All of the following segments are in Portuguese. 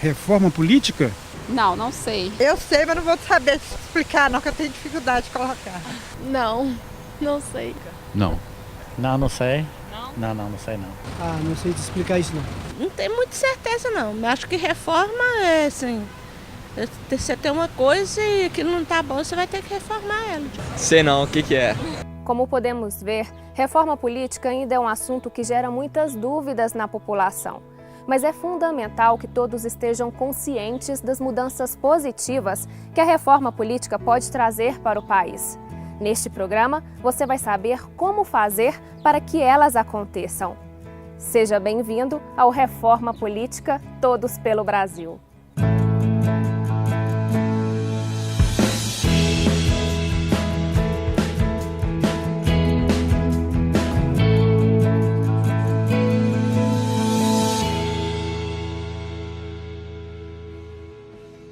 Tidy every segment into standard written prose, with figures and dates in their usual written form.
Reforma política? Não, não sei. Eu sei, mas não vou saber explicar não, que eu tenho dificuldade de colocar. Não sei. Não. Não sei. Não? Não sei não. Não sei te explicar isso não. Não tenho muita certeza não. Acho que reforma é assim. Você tem uma coisa e que não tá bom, você vai ter que reformar ela. Sei não, o que é? Como podemos ver, reforma política ainda é um assunto que gera muitas dúvidas na população. Mas é fundamental que todos estejam conscientes das mudanças positivas que a reforma política pode trazer para o país. Neste programa, você vai saber como fazer para que elas aconteçam. Seja bem-vindo ao Reforma Política Todos pelo Brasil.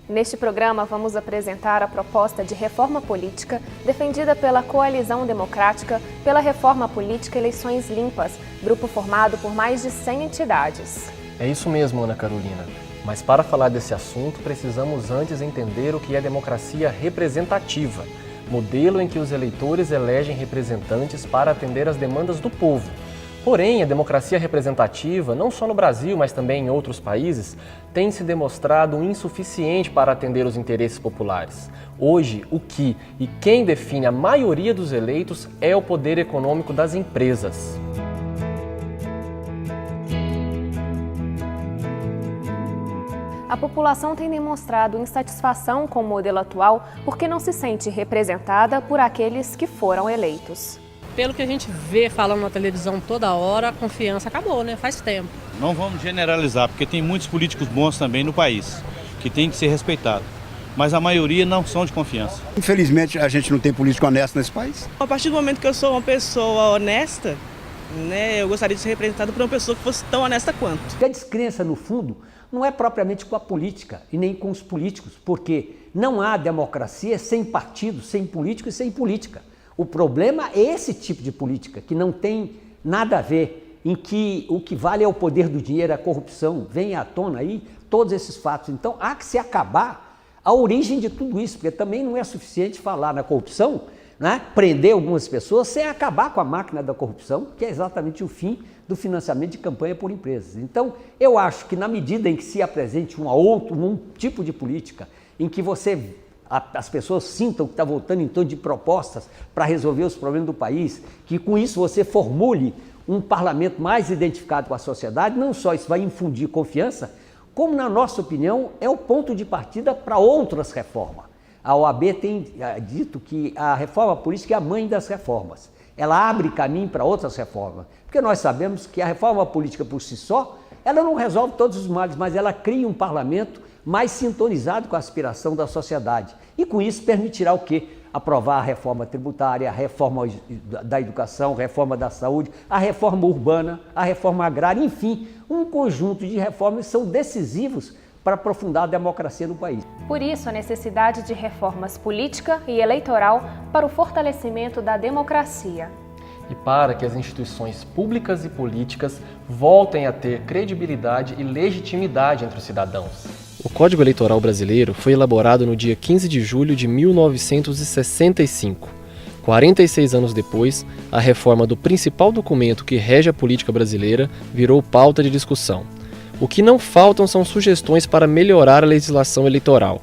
Neste programa, vamos apresentar a proposta de reforma política defendida pela Coalizão Democrática pela Reforma Política Eleições Limpas, grupo formado por mais de 100 entidades. É isso mesmo, Ana Carolina. Mas para falar desse assunto, precisamos antes entender o que é democracia representativa, modelo em que os eleitores elegem representantes para atender às demandas do povo. Porém, a democracia representativa, não só no Brasil, mas também em outros países, tem se demonstrado insuficiente para atender os interesses populares. Hoje, o que e quem define a maioria dos eleitos é o poder econômico das empresas. A população tem demonstrado insatisfação com o modelo atual porque não se sente representada por aqueles que foram eleitos. Pelo que a gente vê falando na televisão toda hora, a confiança acabou, né? Faz tempo. Não vamos generalizar, porque tem muitos políticos bons também no país, que tem que ser respeitado. Mas a maioria não são de confiança. Infelizmente, a gente não tem político honesto nesse país. A partir do momento que eu sou uma pessoa honesta, né, eu gostaria de ser representado por uma pessoa que fosse tão honesta quanto. A descrença, no fundo, não é propriamente com a política e nem com os políticos, porque não há democracia sem partido, sem político e sem política. O problema é esse tipo de política, que não tem nada a ver, em que o que vale é o poder do dinheiro, a corrupção, vem à tona aí todos esses fatos. Então há que se acabar a origem de tudo isso, porque também não é suficiente falar na corrupção, né, prender algumas pessoas sem acabar com a máquina da corrupção, que é exatamente o fim do financiamento de campanha por empresas. Então eu acho que na medida em que se apresente um tipo de política, em que as pessoas sintam que está voltando em torno de propostas para resolver os problemas do país, que com isso você formule um parlamento mais identificado com a sociedade, não só isso vai infundir confiança, como na nossa opinião é o ponto de partida para outras reformas. A OAB tem dito que a reforma política é a mãe das reformas. Ela abre caminho para outras reformas, porque nós sabemos que a reforma política por si só, ela não resolve todos os males, mas ela cria um parlamento mais sintonizado com a aspiração da sociedade. E com isso permitirá o quê? Aprovar a reforma tributária, a reforma da educação, a reforma da saúde, a reforma urbana, a reforma agrária, enfim, um conjunto de reformas que são decisivos para aprofundar a democracia no país. Por isso, a necessidade de reformas política e eleitoral para o fortalecimento da democracia. E para que as instituições públicas e políticas voltem a ter credibilidade e legitimidade entre os cidadãos. O Código Eleitoral Brasileiro foi elaborado no dia 15 de julho de 1965. 46 anos depois, a reforma do principal documento que rege a política brasileira virou pauta de discussão. O que não faltam são sugestões para melhorar a legislação eleitoral.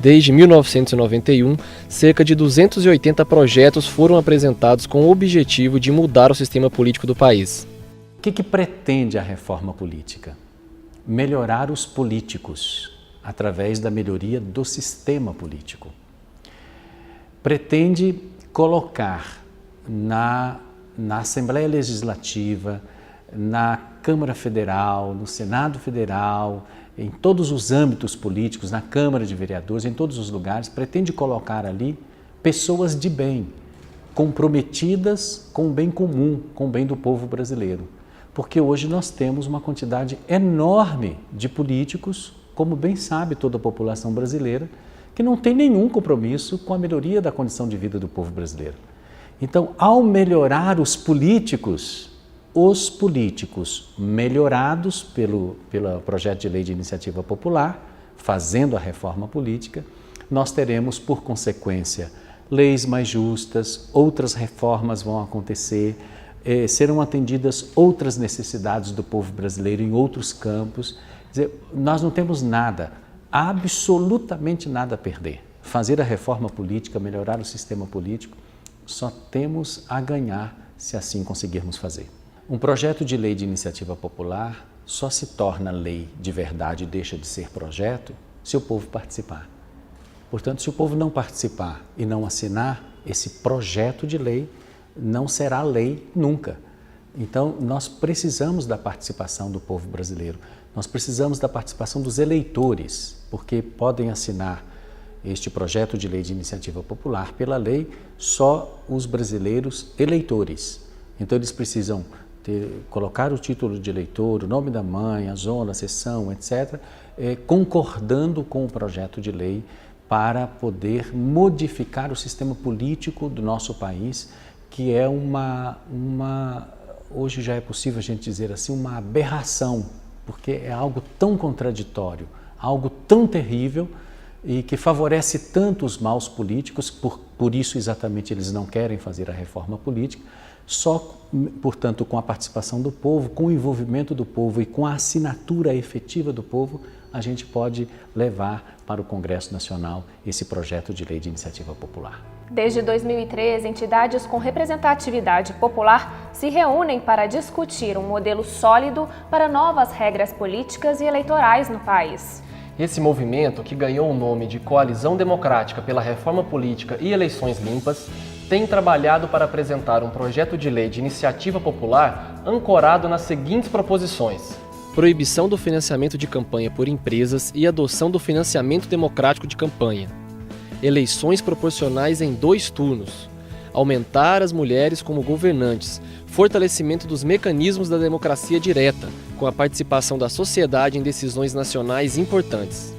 Desde 1991, cerca de 280 projetos foram apresentados com o objetivo de mudar o sistema político do país. O que pretende a reforma política? Melhorar os políticos, através da melhoria do sistema político. Pretende colocar na Assembleia Legislativa, na Câmara Federal, no Senado Federal, em todos os âmbitos políticos, na Câmara de Vereadores, em todos os lugares, pretende colocar ali pessoas de bem, comprometidas com o bem comum, com o bem do povo brasileiro. Porque hoje nós temos uma quantidade enorme de políticos, como bem sabe toda a população brasileira, que não tem nenhum compromisso com a melhoria da condição de vida do povo brasileiro. Então, ao melhorar os políticos, os políticos melhorados pelo projeto de lei de iniciativa popular, fazendo a reforma política, nós teremos, por consequência, leis mais justas, outras reformas vão acontecer, serão atendidas outras necessidades do povo brasileiro em outros campos. Quer dizer, nós não temos nada, absolutamente nada a perder. Fazer a reforma política, melhorar o sistema político, só temos a ganhar se assim conseguirmos fazer. Um projeto de lei de iniciativa popular só se torna lei de verdade e deixa de ser projeto se o povo participar. Portanto, se o povo não participar e não assinar esse projeto de lei, não será lei nunca. Então, nós precisamos da participação do povo brasileiro, nós precisamos da participação dos eleitores, porque podem assinar este projeto de lei de iniciativa popular pela lei só os brasileiros eleitores. Então, eles precisam colocar o título de eleitor, o nome da mãe, a zona, a seção, etc., concordando com o projeto de lei para poder modificar o sistema político do nosso país, que é hoje já é possível a gente dizer assim, uma aberração, porque é algo tão contraditório, algo tão terrível e que favorece tanto os maus políticos, por isso exatamente eles não querem fazer a reforma política, só, portanto, com a participação do povo, com o envolvimento do povo e com a assinatura efetiva do povo, a gente pode levar para o Congresso Nacional esse projeto de lei de iniciativa popular. Desde 2013, entidades com representatividade popular se reúnem para discutir um modelo sólido para novas regras políticas e eleitorais no país. Esse movimento, que ganhou o nome de Coalizão Democrática pela Reforma Política e Eleições Limpas, tem trabalhado para apresentar um projeto de lei de iniciativa popular ancorado nas seguintes proposições: proibição do financiamento de campanha por empresas e adoção do financiamento democrático de campanha, eleições proporcionais em 2 turnos, aumentar as mulheres como governantes, fortalecimento dos mecanismos da democracia direta, com a participação da sociedade em decisões nacionais importantes.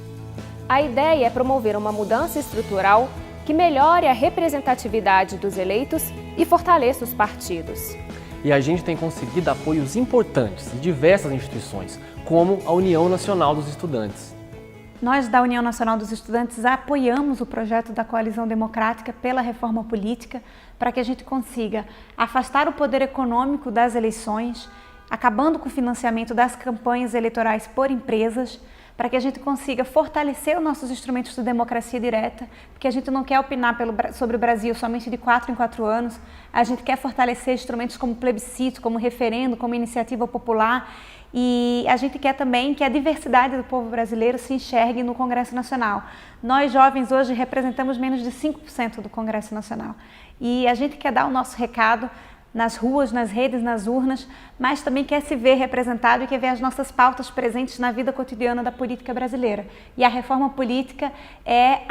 A ideia é promover uma mudança estrutural que melhore a representatividade dos eleitos e fortaleça os partidos. E a gente tem conseguido apoios importantes em diversas instituições, como a União Nacional dos Estudantes. Nós da União Nacional dos Estudantes apoiamos o projeto da Coalizão Democrática pela Reforma Política para que a gente consiga afastar o poder econômico das eleições, acabando com o financiamento das campanhas eleitorais por empresas, para que a gente consiga fortalecer os nossos instrumentos de democracia direta, porque a gente não quer opinar sobre o Brasil somente de 4 em 4 anos, a gente quer fortalecer instrumentos como plebiscito, como referendo, como iniciativa popular, e a gente quer também que a diversidade do povo brasileiro se enxergue no Congresso Nacional. Nós, jovens, hoje representamos menos de 5% do Congresso Nacional, e a gente quer dar o nosso recado nas ruas, nas redes, nas urnas, mas também quer se ver representado e quer ver as nossas pautas presentes na vida cotidiana da política brasileira. E a reforma política é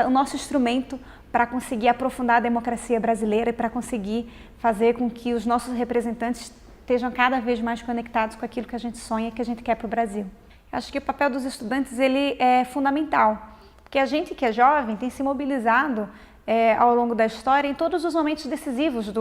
o nosso instrumento para conseguir aprofundar a democracia brasileira e para conseguir fazer com que os nossos representantes estejam cada vez mais conectados com aquilo que a gente sonha e que a gente quer para o Brasil. Eu acho que o papel dos estudantes ele é fundamental, porque a gente que é jovem tem se mobilizado ao longo da história em todos os momentos decisivos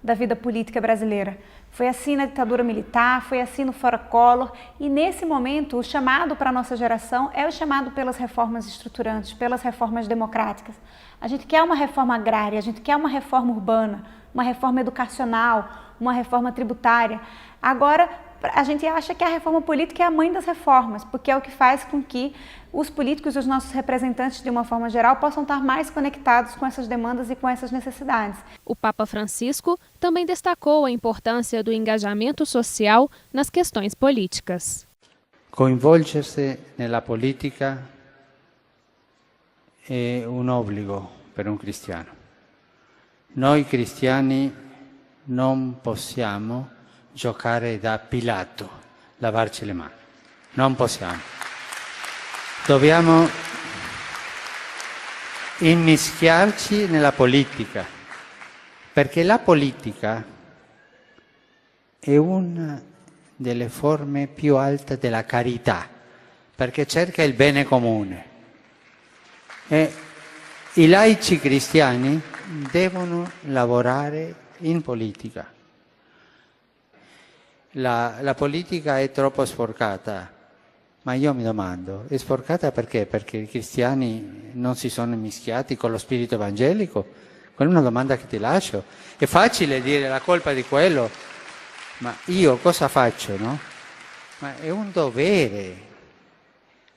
da vida política brasileira. Foi assim na ditadura militar, foi assim no Fora Collor, e nesse momento o chamado para a nossa geração é o chamado pelas reformas estruturantes, pelas reformas democráticas. A gente quer uma reforma agrária, a gente quer uma reforma urbana, uma reforma educacional, uma reforma tributária. Agora, a gente acha que a reforma política é a mãe das reformas, porque é o que faz com que os políticos e os nossos representantes, de uma forma geral, possam estar mais conectados com essas demandas e com essas necessidades. O Papa Francisco também destacou a importância do engajamento social nas questões políticas. Coinvolgersi nella politica è un obbligo per un cristiano. Noi cristiani non possiamo giocare da Pilato, lavarci le mani. Non possiamo. Dobbiamo immischiarci nella politica, perché la politica è una delle forme più alte della carità, perché cerca il bene comune. E i laici cristiani devono lavorare in politica. La politica è troppo sporcata, ma io mi domando, è sporcata perché? Perché i cristiani non si sono mischiati con lo spirito evangelico? Quella è una domanda che ti lascio. È facile dire la colpa di quello, ma io cosa faccio, no? Ma è un dovere.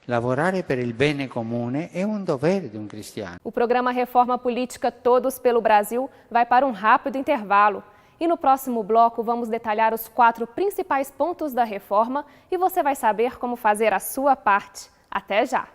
Lavorare per il bene comune é um dever de um cristiano. O programa Reforma Política Todos pelo Brasil vai para um rápido intervalo. E no próximo bloco vamos detalhar os 4 principais pontos da reforma e você vai saber como fazer a sua parte. Até já!